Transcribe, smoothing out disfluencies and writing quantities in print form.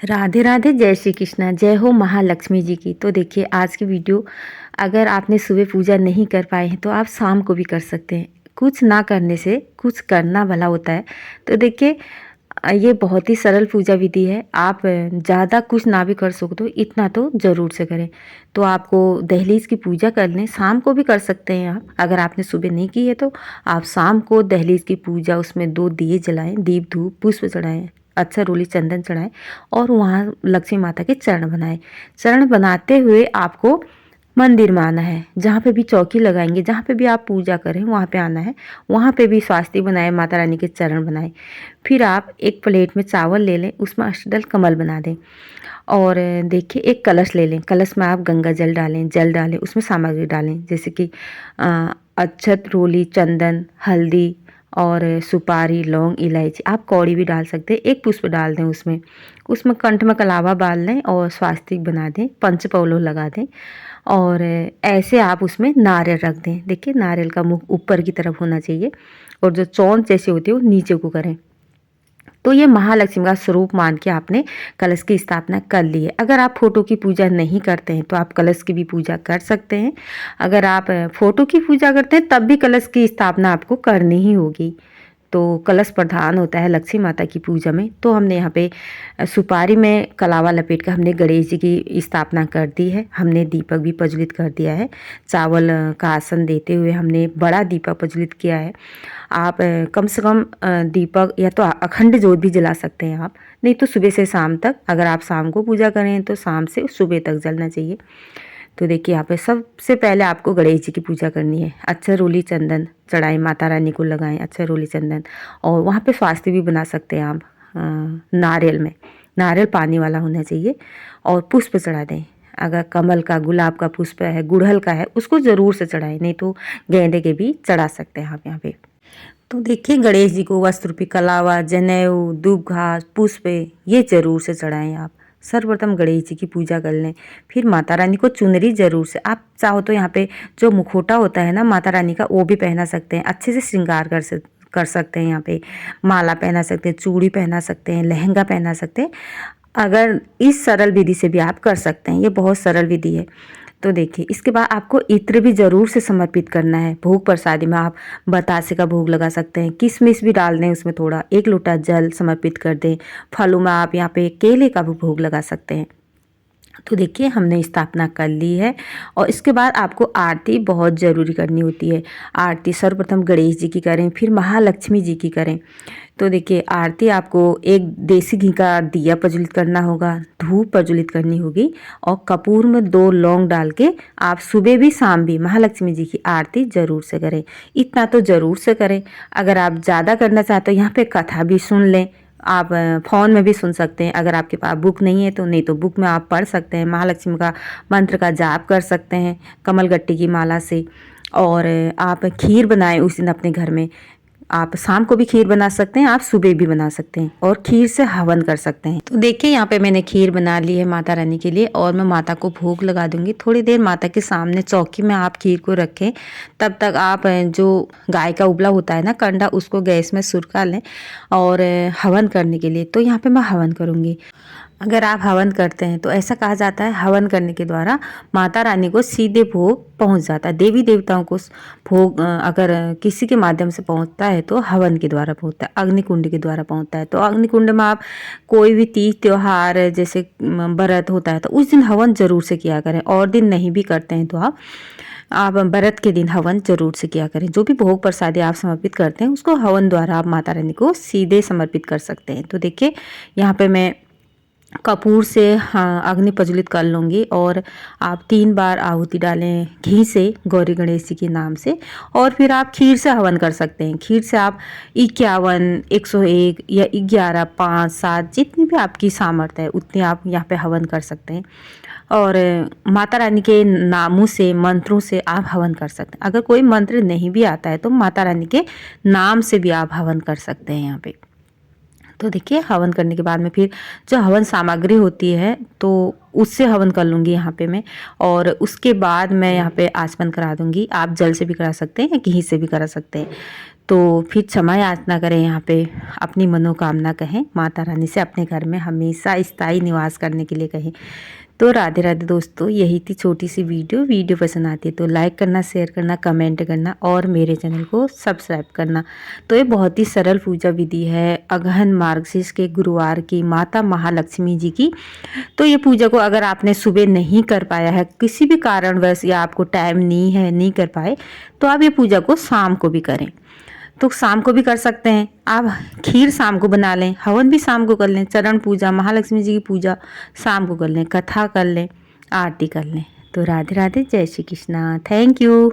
राधे राधे, जय श्री कृष्णा, जय हो महालक्ष्मी जी की। तो देखिए आज की वीडियो, अगर आपने सुबह पूजा नहीं कर पाए हैं तो आप शाम को भी कर सकते हैं। कुछ ना करने से कुछ करना भला होता है। तो देखिए ये बहुत ही सरल पूजा विधि है। आप ज़्यादा कुछ ना भी कर सको तो इतना तो ज़रूर से करें। तो आपको दहलीज की पूजा कर लें, शाम को भी कर सकते हैं आप। अगर आपने सुबह नहीं की है तो आप शाम को दहलीज की पूजा, उसमें 2 दिए जलाएं, दीप धूप पुष्प चढ़ाएं, अच्छा रोली चंदन चढ़ाएं और वहाँ लक्ष्मी माता के चरण बनाएं। चरण बनाते हुए आपको मंदिर में आना है, जहाँ पे भी चौकी लगाएंगे, जहाँ पे भी आप पूजा करें वहाँ पे आना है। वहाँ पे भी स्वास्तिक बनाए, माता रानी के चरण बनाए। फिर आप एक प्लेट में चावल ले लें, उसमें अष्टदल कमल बना दें और देखिए एक कलश ले लें। कलश में आप गंगा जल डालें, उसमें सामग्री डालें जैसे कि अक्षत, रोली, चंदन, हल्दी और सुपारी, लौंग, इलायची। आप कौड़ी भी डाल सकते हैं, एक पुष्प डाल दें उसमें। उसमें कंठ में कलावा बांध लें और स्वास्तिक बना दें, पंचपौलो लगा दें और ऐसे आप उसमें नारियल रख दें। देखिए नारियल का मुख ऊपर की तरफ होना चाहिए और जो चौंच जैसे होती है वो नीचे को करें। तो ये महालक्ष्मी का स्वरूप मान के आपने कलश की स्थापना कर ली है। अगर आप फोटो की पूजा नहीं करते हैं तो आप कलश की भी पूजा कर सकते हैं। अगर आप फोटो की पूजा करते हैं तब भी कलश की स्थापना आपको करनी ही होगी। तो कलश प्रधान होता है लक्ष्मी माता की पूजा में। तो हमने यहाँ पे सुपारी में कलावा लपेट कर हमने गणेश जी की स्थापना कर दी है। हमने दीपक भी प्रज्वलित कर दिया है। चावल का आसन देते हुए हमने बड़ा दीपक प्रज्वलित किया है। आप कम से कम दीपक या तो अखंड ज्योत भी जला सकते हैं आप, नहीं तो सुबह से शाम तक। अगर आप शाम को पूजा करें तो शाम से सुबह तक जलना चाहिए। तो देखिए यहाँ पे सबसे पहले आपको गणेश जी की पूजा करनी है। अच्छा रोली चंदन चढ़ाएं, माता रानी को लगाएं अच्छा रोली चंदन। और वहाँ पे स्वास्ति भी बना सकते हैं आप नारियल में। नारियल पानी वाला होना चाहिए और पुष्प चढ़ा दें। अगर कमल का, गुलाब का पुष्प है, गुड़हल का है, उसको ज़रूर से चढ़ाएं, नहीं तो गेंदे के भी चढ़ा सकते हैं आप यहाँ पे। तो देखिए गणेश जी को वस्त्र पे कलावा, जनेऊ, दूब घास, पुष्प ये जरूर से चढ़ाएं आप। सर्वप्रथम गणेश जी की पूजा कर लें। फिर माता रानी को चुनरी जरूर से, आप चाहो तो यहाँ पे जो मुखौटा होता है ना माता रानी का, वो भी पहना सकते हैं। अच्छे से श्रृंगार कर सकते हैं। यहाँ पे माला पहना सकते हैं, चूड़ी पहना सकते हैं, लहंगा पहना सकते हैं। अगर इस सरल विधि से भी आप कर सकते हैं, ये बहुत सरल विधि है। तो देखिए इसके बाद आपको इत्र भी ज़रूर से समर्पित करना है। भोग प्रसादी में आप बतासे का भोग लगा सकते हैं, किशमिश भी डाल दें उसमें, थोड़ा 1 लोटा जल समर्पित कर दें। फलों में आप यहाँ पे केले का भी भोग लगा सकते हैं। तो देखिए हमने स्थापना कर ली है और इसके बाद आपको आरती बहुत ज़रूरी करनी होती है। आरती सर्वप्रथम गणेश जी की करें, फिर महालक्ष्मी जी की करें। तो देखिए आरती आपको एक देसी घी का दिया प्रज्वलित करना होगा, धूप प्रज्वलित करनी होगी और कपूर में 2 लौंग डाल के आप सुबह भी शाम भी महालक्ष्मी जी की आरती ज़रूर से करें। इतना तो ज़रूर से करें। अगर आप ज़्यादा करना चाहते हो यहाँ पे कथा भी सुन लें। आप फ़ोन में भी सुन सकते हैं। अगर आपके पास बुक नहीं है तो, नहीं तो बुक में आप पढ़ सकते हैं। महालक्ष्मी का मंत्र का जाप कर सकते हैं कमल गट्टी की माला से। और आप खीर बनाएं उस दिन अपने घर में। आप शाम को भी खीर बना सकते हैं, आप सुबह भी बना सकते हैं और खीर से हवन कर सकते हैं। तो देखिए यहाँ पे मैंने खीर बना ली है माता रानी के लिए और मैं माता को भोग लगा दूंगी। थोड़ी देर माता के सामने चौकी में आप खीर को रखें। तब तक आप जो गाय का उबला होता है ना कंडा, उसको गैस में सुरका लें और हवन करने के लिए। तो यहाँ पे मैं हवन करूँगी। अगर आप हवन करते हैं तो ऐसा कहा जाता है हवन करने के द्वारा माता रानी को सीधे भोग पहुंच जाता है। देवी देवताओं को भोग अगर किसी के माध्यम से पहुंचता है तो हवन के द्वारा पहुंचता है, अग्निकुंड के द्वारा पहुंचता है। तो अग्निकुंड में आप कोई भी तीज त्योहार जैसे व्रत होता है तो उस दिन हवन जरूर से किया करें। और दिन नहीं भी करते हैं तो आप व्रत के दिन हवन जरूर से किया करें। जो भी भोग प्रसादी आप समर्पित करते हैं उसको हवन द्वारा आप माता रानी को सीधे समर्पित कर सकते हैं। तो देखिए यहाँ पे मैं कपूर से अग्नि प्रज्वलित कर लूँगी और आप 3 बार आहुति डालें घी से गौरी गणेश जी के नाम से। और फिर आप खीर से हवन कर सकते हैं। खीर से आप 51, 101 या 11, 5, 7 जितनी भी आपकी सामर्थ्य है उतनी आप यहाँ पे हवन कर सकते हैं। और माता रानी के नामों से, मंत्रों से आप हवन कर सकते हैं। अगर कोई मंत्र नहीं भी आता है तो माता रानी के नाम से भी आप हवन कर सकते हैं यहाँ पे। तो देखिए हवन करने के बाद में फिर जो हवन सामग्री होती है तो उससे हवन कर लूँगी यहाँ पे मैं। और उसके बाद मैं यहाँ पे आचमन करा दूँगी। आप जल से भी करा सकते हैं या घी से भी करा सकते हैं। तो फिर क्षमा याचना करें, यहाँ पे अपनी मनोकामना कहें, माता रानी से अपने घर में हमेशा स्थायी निवास करने के लिए कहें। तो राधे राधे दोस्तों, यही थी छोटी सी वीडियो पसंद आती है तो लाइक करना, शेयर करना, कमेंट करना और मेरे चैनल को सब्सक्राइब करना। तो ये बहुत ही सरल पूजा विधि है अगहन मार्गशीर्ष के गुरुवार की माता महालक्ष्मी जी की। तो ये पूजा को अगर आपने सुबह नहीं कर पाया है किसी भी कारणवश, या आपको टाइम नहीं है, नहीं कर पाए, तो आप ये पूजा को शाम को भी करें। तो शाम को भी कर सकते हैं आप, खीर शाम को बना लें, हवन भी शाम को कर लें, चरण पूजा, महालक्ष्मी जी की पूजा शाम को कर लें, कथा कर लें, आरती कर लें। तो राधे राधे, जय श्री कृष्णा, थैंक यू।